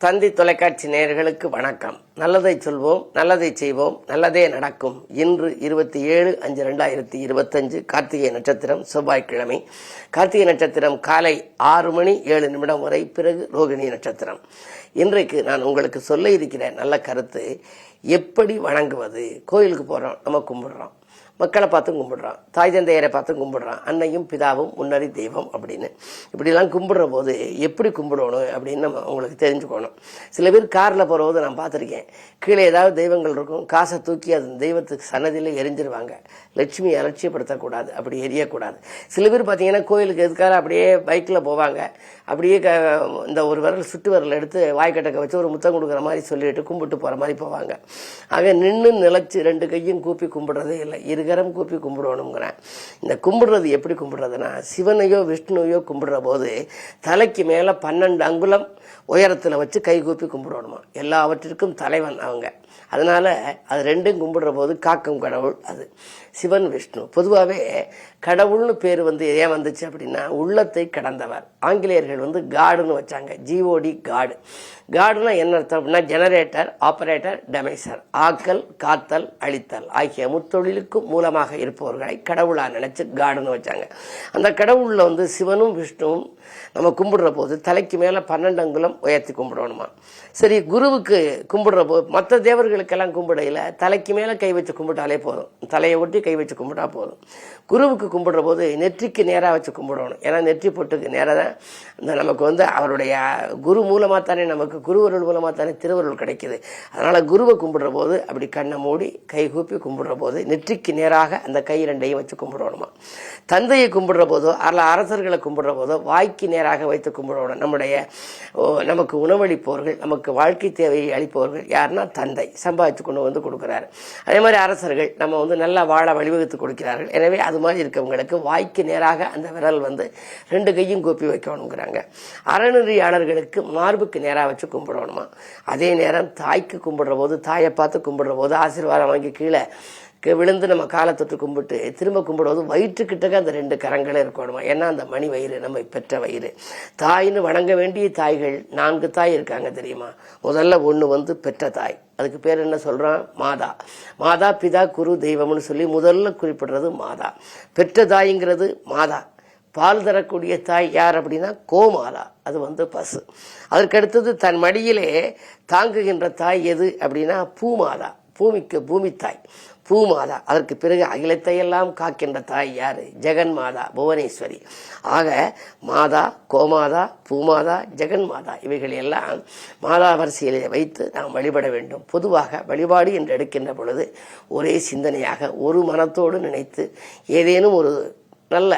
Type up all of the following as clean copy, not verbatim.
தந்தி தொலைக்காட்சி நேயர்களுக்கு வணக்கம். நல்லதை சொல்வோம், நல்லதை செய்வோம், நல்லதே நடக்கும். இன்று 27/5/2025 கார்த்திகை நட்சத்திரம், செவ்வாய்க்கிழமை. கார்த்திகை நட்சத்திரம் காலை 6 மணி 7 நிமிடம் வரை, பிறகு ரோகிணி நட்சத்திரம். இன்றைக்கு நான் உங்களுக்கு சொல்ல இருக்கிற நல்ல கருத்து, எப்படி வணங்குவது. கோயிலுக்கு போறோம், நம்ம கும்பிடுறோம், மக்களை பார்த்து கும்பிடுறான், தாய் தந்தையரை பார்த்து கும்பிடுறான், அன்னையும் பிதாவும் முன்னறி தெய்வம் அப்படின்னு. இப்படிலாம் கும்பிடுற போது எப்படி கும்பிடணும் அப்படின்னு நம்ம உங்களுக்கு தெரிஞ்சுக்கணும். சில பேர் காரில் போகிற போது நான் பார்த்துருக்கேன், கீழே ஏதாவது தெய்வங்கள் இருக்கும், காசை தூக்கி அது தெய்வத்துக்கு சன்னதியில் எரிஞ்சிருவாங்க. லட்சுமி அலட்சியப்படுத்தக்கூடாது, அப்படி எரியக்கூடாது. சில பேர் பார்த்தீங்கன்னா கோயிலுக்கு எதுக்காக அப்படியே பைக்கில் போவாங்க, அப்படியே இந்த ஒரு விரல் சுட்டு விரல் எடுத்து வாய்க்கட்டக்க வச்சு ஒரு முத்தம் கொடுக்குற மாதிரி சொல்லிட்டு கும்பிட்டு போகிற மாதிரி போவாங்க. ஆக நின்று நிலச்சி 2 கையும் கூப்பி கும்பிடுறதே இல்லை, இருகரம் கூப்பி கும்பிடணுங்கிறேன். இந்த கும்பிடுறது எப்படி கும்பிடுறதுன்னா, சிவனையோ விஷ்ணுவையோ கும்பிடுற போது தலைக்கு மேலே 12 அங்குலம் உயரத்தில் வச்சு கை கூப்பி கும்பிடணுமா. எல்லாவற்றிற்கும் தலைவன் அவங்க. அதனால அது ரெண்டும் கும்பிடுற போது காக்கும் கடவுள் அது சிவன் விஷ்ணு. பொதுவாகவே கடவுள்னு பேர் ஏன் வந்துச்சு அப்படின்னா, உள்ளத்தை கடந்தவர். ஆங்கிலேயர்கள் காடுன்னு வச்சாங்க, ஜிஓடி காடு. காடுனா என்ன அர்த்தம் அப்படின்னா, ஜெனரேட்டர், ஆபரேட்டர், டெமைசர். ஆக்கல், காத்தல், அழித்தல் ஆகிய முத்தொழிலுக்கும் மூலமாக இருப்பவர்களை கடவுளா நினைச்சு காடுன்னு வச்சாங்க. அந்த கடவுள்ல சிவனும் விஷ்ணுவும் நம்ம கும்பிடுற போது தலைக்கு மேல 12 அங்குலம் உயர்த்தி கும்பிடணுமா. சரி, குருவுக்கு கும்பிடுற போது மற்ற தேவர்களுக்கெல்லாம் கும்பிடையில தலைக்கு மேல கை வச்சு கும்பிட்டாலே போதும், தலையை ஒட்டி கை வச்சு கும்பிட்டா போதும். குருவுக்கு கும்பிடுற போது நெற்றிக்கு நேராக வச்சு கும்பிடணும். ஏன்னா நெற்றி பொட்டுக்கு நேராக தான் நமக்கு அவருடைய குரு மூலமாக தானே, நமக்கு குருவருள் மூலமாக தானே திருவருள் கிடைக்குது. அதனால குருவை கும்பிடுற போது அப்படி கண்ணை மூடி கை கூப்பி கும்பிடுற போது நெற்றிக்கு நேராக அந்த கை 2ஐயும் வச்சு கும்பிடணுமா. தந்தையை கும்பிடுற போதோ அல்ல அரசர்களை கும்பிடுற போதோ வாய்க்கு நேராக வைத்து கும்பிடணும். நமக்கு உணவளிப்பவர்கள், நமக்கு வாழ்க்கை தேவையை அளிப்பவர்கள் யாருன்னா தந்தை. சம்பாதிச்சு கொண்டு கொடுக்குறாரு. அதே மாதிரி அரசர்கள் நம்ம நல்லா வாழ வழிவகுத்து கொடுக்கிறார்கள். எனவே அது மாதிரி இருக்கவங்களுக்கு வாய்க்கு நேராக அந்த விரல் 2 கையும் கூப்பி வைக்கணுங்கிறாங்க. அறநெறியாளர்களுக்கு மார்புக்கு நேராக வச்சு கும்பிடணுமா. அதே நேரம் தாய்க்கு கும்பிடுற போது, தாயை பார்த்து கும்பிடுற போது ஆசீர்வாதம் வாங்கி கீழே விழுந்து நம்ம காலை தொட்டு கும்பிட்டு திரும்ப கும்பிடுவது வயிற்றுக்கிட்டக்க அந்த 2 கரங்களே இருக்கணுமா. ஏன்னா அந்த மணி வயிறு நம்ம பெற்ற வயிறு. தாயின்னு வணங்க வேண்டிய தாய்கள் 4 தாய் இருக்காங்க தெரியுமா. முதல்ல ஒன்று பெற்ற தாய், அதுக்கு பேர் என்ன சொல்றான், மாதா. மாதா பிதா குரு தெய்வம்னு சொல்லி முதல்ல குறிப்பிடுறது மாதா. பெற்ற தாய்ங்கிறது மாதா. பால் தரக்கூடிய தாய் யார் அப்படின்னா கோமாதா, அது பசு. அதற்கடுத்தது தன் மடியிலே தாங்குகின்ற தாய் எது அப்படின்னா பூமாதா, பூமிக்கு பூமி தாய் பூமாதா. அதற்கு பிறகு அகிலத்தையெல்லாம் காக்கின்ற தாய் யாரு, ஜெகன்மாதா, புவனேஸ்வரி. ஆக மாதா, கோமாதா, பூமாதா, ஜெகன்மாதா இவைகள் எல்லாம் மாதா வரிசையிலே வைத்து நாம் வழிபட வேண்டும். பொதுவாக வழிபாடு என்று எடுக்கின்ற பொழுது ஒரே சிந்தனையாக ஒரு மனத்தோடு நினைத்து ஏதேனும் ஒரு நல்ல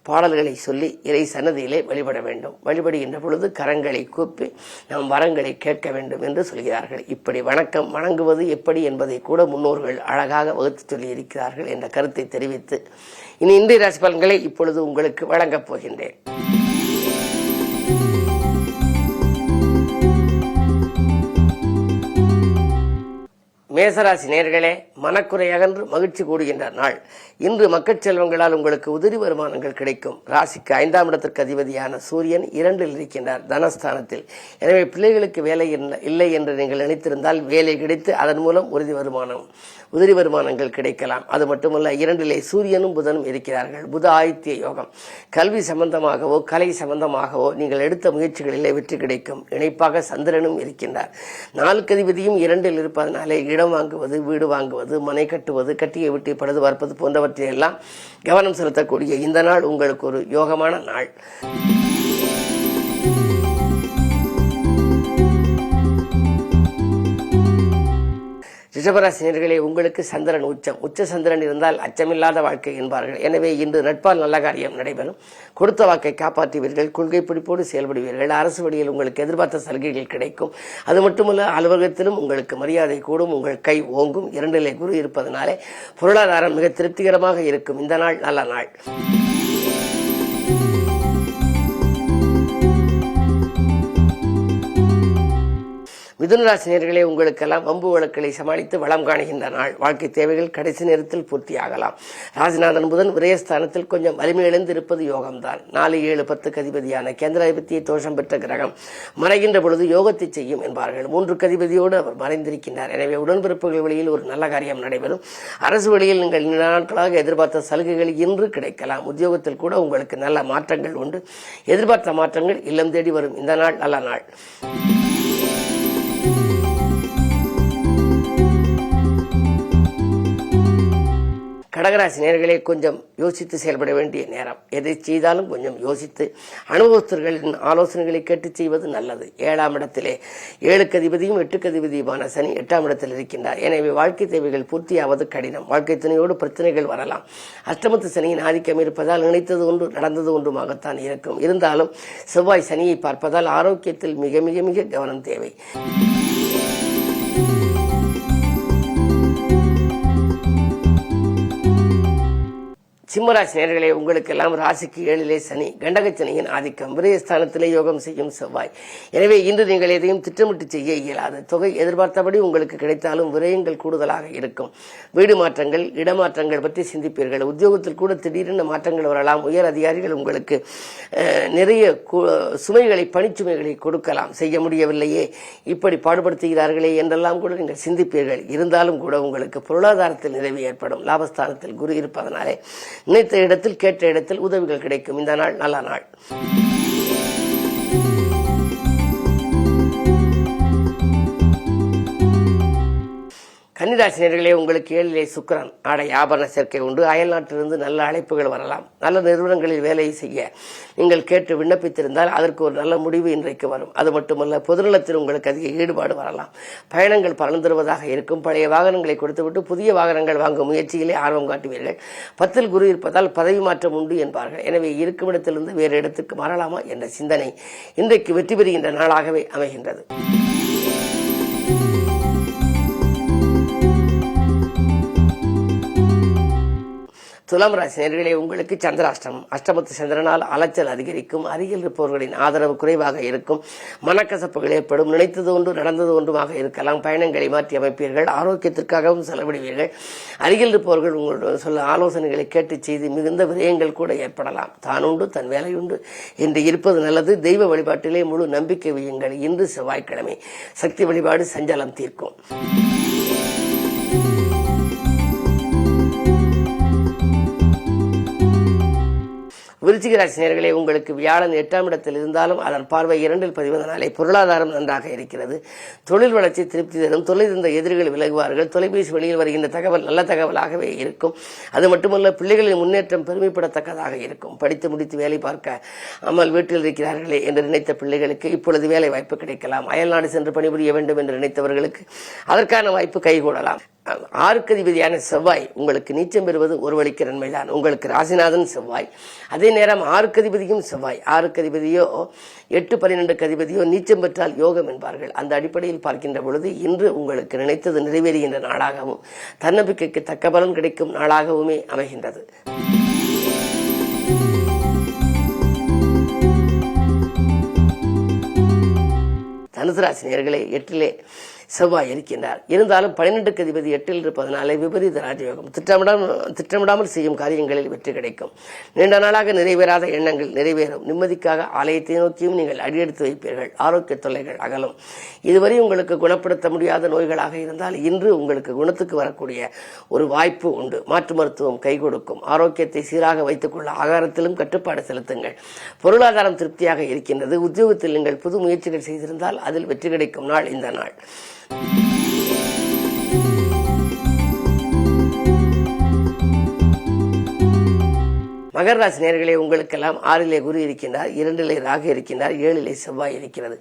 பாடல்களை சொல்லி இறை சன்னதியிலே வழிபட வேண்டும். வழிபடுகின்ற பொழுது கரங்களை கூப்பி நாம் வரங்களை கேட்க வேண்டும் என்று சொல்கிறார்கள். இப்படி வணங்குவது எப்படி என்பதை கூட முன்னோர்கள் அழகாக வகுத்து சொல்லி இருக்கிறார்கள் என்ற கருத்தை தெரிவித்து இனி இன்றைய ராசி பலன்களை இப்பொழுது உங்களுக்கு வழங்கப் போகின்றேன். மேசராசி நேயர்களே, மனக்குறை அகன்று மகிழ்ச்சி கூடுகின்ற நாள். இன்று மக்கள் செல்வங்களால் உங்களுக்கு உதிரி வருமானங்கள் கிடைக்கும். ராசிக்கு 5ஆம் இடத்திற்கு அதிபதியான சூரியன் 2இல் இருக்கின்றார், தனஸ்தானத்தில். எனவே பிள்ளைகளுக்கு வேலை இல்லை என்று நீங்கள் நினைத்திருந்தால் வேலை கிடைத்து அதன் மூலம் உதிரி வருமானங்கள் கிடைக்கலாம். அது மட்டுமல்ல, 2இலே சூரியனும் புதனும் இருக்கிறார்கள். புத ஆதித்ய யோகம். கல்வி சம்பந்தமாகவோ கலை சம்பந்தமாகவோ நீங்கள் எடுத்த முயற்சிகளிலே வெற்றி கிடைக்கும். இணைப்பாக சந்திரனும் இருக்கின்றார். 4க்கு அதிபதியும் 2இல் இருப்பதனாலே இடம் வாங்குவது, வீடு வாங்குவது, மனை கட்டுவது, கட்டியை விட்டு பழுது பார்ப்பது போன்றவற்றையெல்லாம் கவனம் செலுத்தக்கூடிய இந்த நாள் உங்களுக்கு ஒரு யோகமான நாள். ரிஷபராசினியர்களே, உங்களுக்கு சந்திரன் உச்ச சந்திரன் இருந்தால் அச்சமில்லாத வாழ்க்கை என்பார்கள். எனவே இன்று நட்பால் நல்ல காரியம் நடைபெறும். கொடுத்த வாக்கை காப்பாற்றுவீர்கள். கொள்கை பிடிப்போடு செயல்படுவீர்கள். அரசு வழியில் உங்களுக்கு எதிர்பார்த்த சலுகைகள் கிடைக்கும். அது மட்டுமல்ல, அலுவலகத்திலும் உங்களுக்கு மரியாதை கூடும். உங்கள் கை ஓங்கும். 2இலே குரு இருப்பதனாலே பொருளாதாரம் மிக திருப்திகரமாக இருக்கும். இந்த நாள் நல்ல நாள். மிதுனராசினியர்களே, உங்களுக்கெல்லாம் வம்பு வழக்குகளை சமாளித்து வளம் காணுகின்ற நாள். வாழ்க்கை தேவைகள் கடைசி நேரத்தில் பூர்த்தியாகலாம். ராசிநாதன் புதன் விரயஸ்தானத்தில் கொஞ்சம் வலிமையிழந்து இருப்பது யோகம்தான். 4, 7, 10 அதிபதியான கேந்திராதிபதியை தோஷம் பெற்ற கிரகம் மறைகின்ற பொழுது யோகத்தை செய்யும் என்பார்கள். 3 அதிபதியோடு அவர் மறைந்திருக்கின்றார். எனவே உடன்பிறப்புகள் வழியில் ஒரு நல்ல காரியம் நடைபெறும். அரசு வழியில் நீங்கள் நீண்ட நாட்களாக எதிர்பார்த்த சலுகைகள் இன்று கிடைக்கலாம். உத்தியோகத்தில் கூட உங்களுக்கு நல்ல மாற்றங்கள் உண்டு. எதிர்பார்த்த மாற்றங்கள் இல்லம் தேடி வரும். இந்த நாள் நல்ல நாள். கடகராசி நேயர்களே, கொஞ்சம் யோசித்து செயல்பட வேண்டிய நேரம். எதை செய்தாலும் கொஞ்சம் யோசித்து அனுபவஸ்தர்களின் ஆலோசனைகளை கேட்டு செய்வது நல்லது. 7ஆம் இடத்திலே 7 அதிபதியும் 8 அதிபதியுமான சனி 8ஆம் இடத்தில் இருக்கின்றார். எனவே வாழ்க்கை தேவைகள் பூர்த்தியாவது கடினம். வாழ்க்கை துணையோடு பிரச்சனைகள் வரலாம். அஷ்டமத்து சனியின் ஆதிக்கம் இருப்பதால் நினைத்தது ஒன்று நடந்தது ஒன்றுமாகத்தான் இருக்கும். இருந்தாலும் செவ்வாய் சனியை பார்ப்பதால் ஆரோக்கியத்தில் மிக மிக மிக கவனம் தேவை. சிம்மராசி நேயர்களே, உங்களுக்கெல்லாம் ராசிக்கு 7லே சனி, கண்டகச்சனியின் ஆதிக்கம், விரயஸ்தானத்திலே யோகம் செய்யும் செவ்வாய். எனவே இன்று நீங்கள் எதையும் திட்டமிட்டு செய்ய இயலாது. தொகை எதிர்பார்த்தபடி உங்களுக்கு கிடைத்தாலும் விரயங்கள் கூடுதலாக இருக்கும். வீடு மாற்றங்கள், இடமாற்றங்கள் பற்றி சிந்திப்பீர்கள். உத்தியோகத்தில் கூட திடீரென மாற்றங்கள் வரலாம். உயர் அதிகாரிகள் உங்களுக்கு நிறைய சுமைகளை, பணிச்சுமைகளை கொடுக்கலாம். செய்ய முடியவில்லையே, இப்படி பாடுபடுத்துகிறார்களே என்றெல்லாம் கூட நீங்கள் சிந்திப்பீர்கள். இருந்தாலும் கூட உங்களுக்கு பொருளாதாரத்தில் நிறைவு ஏற்படும். லாபஸ்தானத்தில் குரு இருப்பதனாலே நினைத்த இடத்தில் கேட்ட இடத்தில் உதவிகள் கிடைக்கும். இந்த நாள் நல்ல நாள். கன்னிராசி நேயர்களே, உங்களுக்கு 7லே சுக்கிரன், ஆடை ஆபரண சேர்க்கை உண்டு. அயல் நாட்டிலிருந்து நல்ல அழைப்புகள் வரலாம். நல்ல நிறுவனங்களில் வேலை செய்ய நீங்கள் கேட்டு விண்ணப்பித்திருந்தால் அதற்கு ஒரு நல்ல முடிவு இன்றைக்கு வரும். அது மட்டுமல்ல, பொதுநலத்தில் உங்களுக்கு அதிக ஈடுபாடு வரலாம். பயணங்கள் பலன் தருவதாக இருக்கும். பழைய வாகனங்களை கொடுத்துவிட்டு புதிய வாகனங்கள் வாங்கும் முயற்சியிலே ஆர்வம் காட்டுவீர்கள். 10ல் குரு இருப்பதால் பதவி மாற்றம் உண்டு என்பார்கள். எனவே இருக்கும் இடத்திலிருந்து வேறு இடத்துக்கு மாறலாமா என்ற சிந்தனை இன்றைக்கு வெற்றி பெறுகின்ற நாளாகவே அமைகின்றது. துலாம் ராசி நேயர்களே, உங்களுக்கு சந்திராஷ்டமம். அஷ்டமத்து சந்திரனால் அலைச்சல் அதிகரிக்கும். அருகில் இருப்பவர்களின் ஆதரவு குறைவாக இருக்கும். மனக்கசப்புகள் ஏற்படும். நினைத்தது ஒன்று நடந்தது ஒன்றுமாக இருக்கலாம். பயணங்களை மாற்றி அமைப்பீர்கள். ஆரோக்கியத்திற்காகவும் செலவிடுவீர்கள். அருகில் இருப்பவர்கள் உங்களுடன் சொல்ல ஆலோசனைகளை கேட்டு செய்து மிகுந்த விரயங்கள் கூட ஏற்படலாம். தானுண்டு தன் வேலையுண்டு என்று இருப்பது நல்லது. தெய்வ வழிபாட்டிலே முழு நம்பிக்கை வையுங்கள். இன்று செவ்வாய்க்கிழமை சக்தி வழிபாடு சஞ்சலம் தீர்க்கும். விருச்சிக ராசி நேயர்களே, உங்களுக்கு வியாழன் 8ஆம் இடத்தில் இருந்தாலும் அதன் பார்வை 2ல் பதிவதனாலே பொருளாதாரம் நன்றாக இருக்கிறது. தொழில் வளர்ச்சி திருப்தி தரும். தொழில் இருந்த எதிரிகள் விலகுவார்கள். தொலைபேசி வழியில் வருகின்ற தகவல் நல்ல தகவலாகவே இருக்கும். அது மட்டுமல்ல, பிள்ளைகளின் முன்னேற்றம் பெருமைப்படத்தக்கதாக இருக்கும். படித்து முடித்து வேலை பார்க்க அம்மல் வீட்டில் இருக்கிறார்களே என்று நினைத்த பிள்ளைகளுக்கு இப்பொழுது வேலை வாய்ப்பு கிடைக்கலாம். அயல்நாடு சென்று பணிபுரிய வேண்டும் என்று நினைத்தவர்களுக்கு அதற்கான வாய்ப்பு கைகூடலாம். 6 அதிபதியான செவ்வாய் உங்களுக்கு நீச்சம் பெறுவது ஒரு வழிக்கு நன்மைதான். உங்களுக்கு ராசிநாதன் செவ்வாய். அதே நேரம் 6 அதிபதியும் செவ்வாய். 6 அதிபதியோ 8, 12 அதிபதியோ நீச்சம் பெற்றால் யோகம் என்பார்கள். அந்த அடிப்படையில் பார்க்கின்ற பொழுது இன்று உங்களுக்கு நினைத்தது நிறைவேறுகின்ற நாளாகவும் தன்னம்பிக்கைக்கு தக்க பலன் கிடைக்கும் நாளாகவுமே அமைகின்றது. தனுசு ராசி நேயர்களே, 8லே செவ்வாய் இருக்கின்றார். இருந்தாலும் 12 அதிபதி 8ல் இருப்பதனாலே விபரீத ராஜயோகம். திட்டமிடாமல் செய்யும் காரியங்களில் வெற்றி கிடைக்கும். நீண்ட நாளாக நிறைவேறாத எண்ணங்கள் நிறைவேறும். நிம்மதிக்காக ஆலயத்தை நோக்கியும் நீங்கள் அடியெடுத்து வைப்பீர்கள். ஆரோக்கிய தொல்லைகள் அகலும். இதுவரை உங்களுக்கு குணப்படுத்த முடியாத நோய்களாக இருந்தால் இன்று உங்களுக்கு குணத்துக்கு வரக்கூடிய ஒரு வாய்ப்பு உண்டு. மாற்று மருத்துவம் கை கொடுக்கும். ஆரோக்கியத்தை சீராக வைத்துக் கொள்ள ஆகாரத்திலும் கட்டுப்பாடு செலுத்துங்கள். பொருளாதாரம் திருப்தியாக இருக்கின்றது. உத்தியோகத்தில் நீங்கள் புது முயற்சிகள் செய்திருந்தால் அதில் வெற்றி கிடைக்கும் நாள் இந்த நாள். மகர ராசி நேயர்களே, உங்களுக்கெல்லாம் 6லே குரு இருக்கின்றார். 2லே ராகு இருக்கின்றார். 7லே செவ்வாய் இருக்கிறது.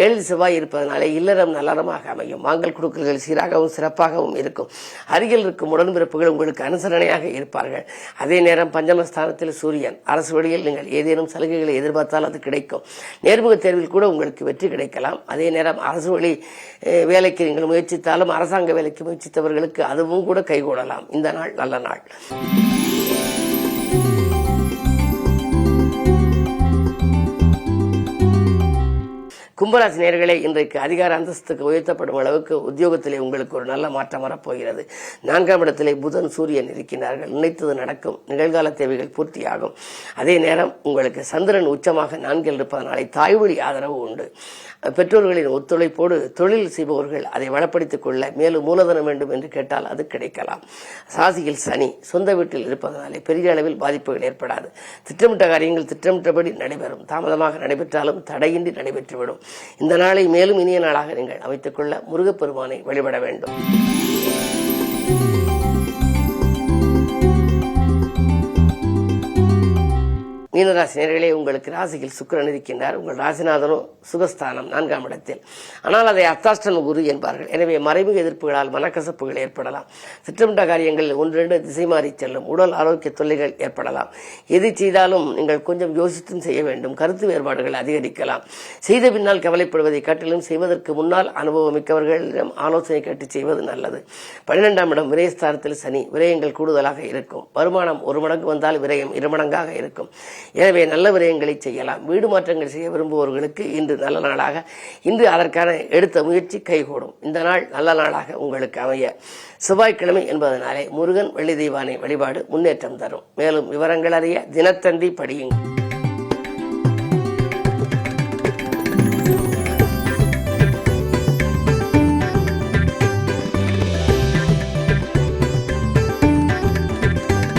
7ல் செவ்வாய் இருப்பதனாலே இல்லறம் நல்லறமாக அமையும். வாங்கல் கொடுக்கல்கள் சீராகவும் சிறப்பாகவும் இருக்கும். அருகில் இருக்கும் உடன்பிறப்புகள் உங்களுக்கு அனுசரணையாக இருப்பார்கள். அதே நேரம் பஞ்சமஸ்தானத்தில் சூரியன். அரசு வழியில் நீங்கள் ஏதேனும் சலுகைகளை எதிர்பார்த்தால் அது கிடைக்கும். நேர்முக தேர்வில் கூட உங்களுக்கு வெற்றி கிடைக்கலாம். அதே நேரம் அரசு வழி வேலைக்கு நீங்கள் முயற்சித்தாலும் அரசாங்க வேலைக்கு முயற்சித்தவர்களுக்கு அதுவும் கூட கைகூடலாம். இந்த நாள் நல்ல நாள். கும்பராசி நேயர்களே, இன்றைக்கு அதிகார அந்தஸ்துக்கு உயர்த்தப்படும் அளவுக்கு உத்தியோகத்திலே உங்களுக்கு ஒரு நல்ல மாற்றம் வரப்போகிறது. 4ஆம் இடத்திலே புதன் சூரியன் இருக்கின்றார்கள். நினைத்தது நடக்கும். நிகழ்கால தேவைகள் பூர்த்தியாகும். அதே நேரம் உங்களுக்கு சந்திரன் உச்சமாக 4இல் இருப்பதனாலே தாய்வழி ஆதரவு உண்டு. பெற்றோர்களின் ஒத்துழைப்போடு தொழில் செய்பவர்கள் அதை வளப்படுத்திக் கொள்ள மேலும் மூலதனம் வேண்டும் என்று கேட்டால் அது கிடைக்கலாம். ராசியில் சனி சொந்த வீட்டில் இருப்பதனாலே பெரிய அளவில் பாதிப்புகள் ஏற்படாது. திட்டமிட்ட காரியங்கள் திட்டமிட்டபடி நடைபெறும். தாமதமாக நடைபெற்றாலும் தடையின்றி நடைபெற்றுவிடும். இந்த நாளை மேலும் இனிய நாளாக நீங்கள் அமைத்துக் கொள்ள முருகப்பெருமானை வழிபட வேண்டும். மீனராசி நேயர்களே, உங்களுக்கு ராசியில் சுக்கிரன் இருக்கின்றார். உங்கள் ராசிநாதனும் சுகஸ்தானம் 4ஆம் இடத்தில். ஆனால் அதை அர்த்தாஷ்டம குரு என்பார்கள். எனவே மறைமுக எதிர்ப்புகளால் மனக்கசப்புகள் ஏற்படலாம். திட்டமிட்ட காரியங்களில் 1-2 திசை மாறி செல்லும். உடல் ஆரோக்கிய தொல்லைகள் ஏற்படலாம். எது செய்தாலும் நீங்கள் கொஞ்சம் யோசித்தும் செய்ய வேண்டும். கருத்து வேறுபாடுகள் அதிகரிக்கலாம். செய்த பின்னால் கவலைப்படுவதை காட்டிலும் செய்வதற்கு முன்னால் அனுபவம் மிக்கவர்களிடம் ஆலோசனை கேட்டு செய்வது நல்லது. 12ஆம் இடம் விரயஸ்தானத்தில் சனி. விரயங்கள் கூடுதலாக இருக்கும். வருமானம் 1 மடங்கு வந்தால் விரயம் 2 மடங்காக இருக்கும். எனவே நல்ல விரயங்களை செய்யலாம். வீடு மாற்றங்கள் செய்ய விரும்புபவர்களுக்கு இன்று நல்ல நாளாக, இன்று அதற்கான எடுத்த முயற்சி கைகூடும். இந்த நாள் நல்ல நாளாக உங்களுக்கு அமைய செவ்வாய்க்கிழமை என்பதனாலே முருகன் வெள்ளி தெய்வானை வழிபாடு முன்னேற்றம் தரும். மேலும் விவரங்கள் அறிய தினத்தந்தி படியுங்கள்.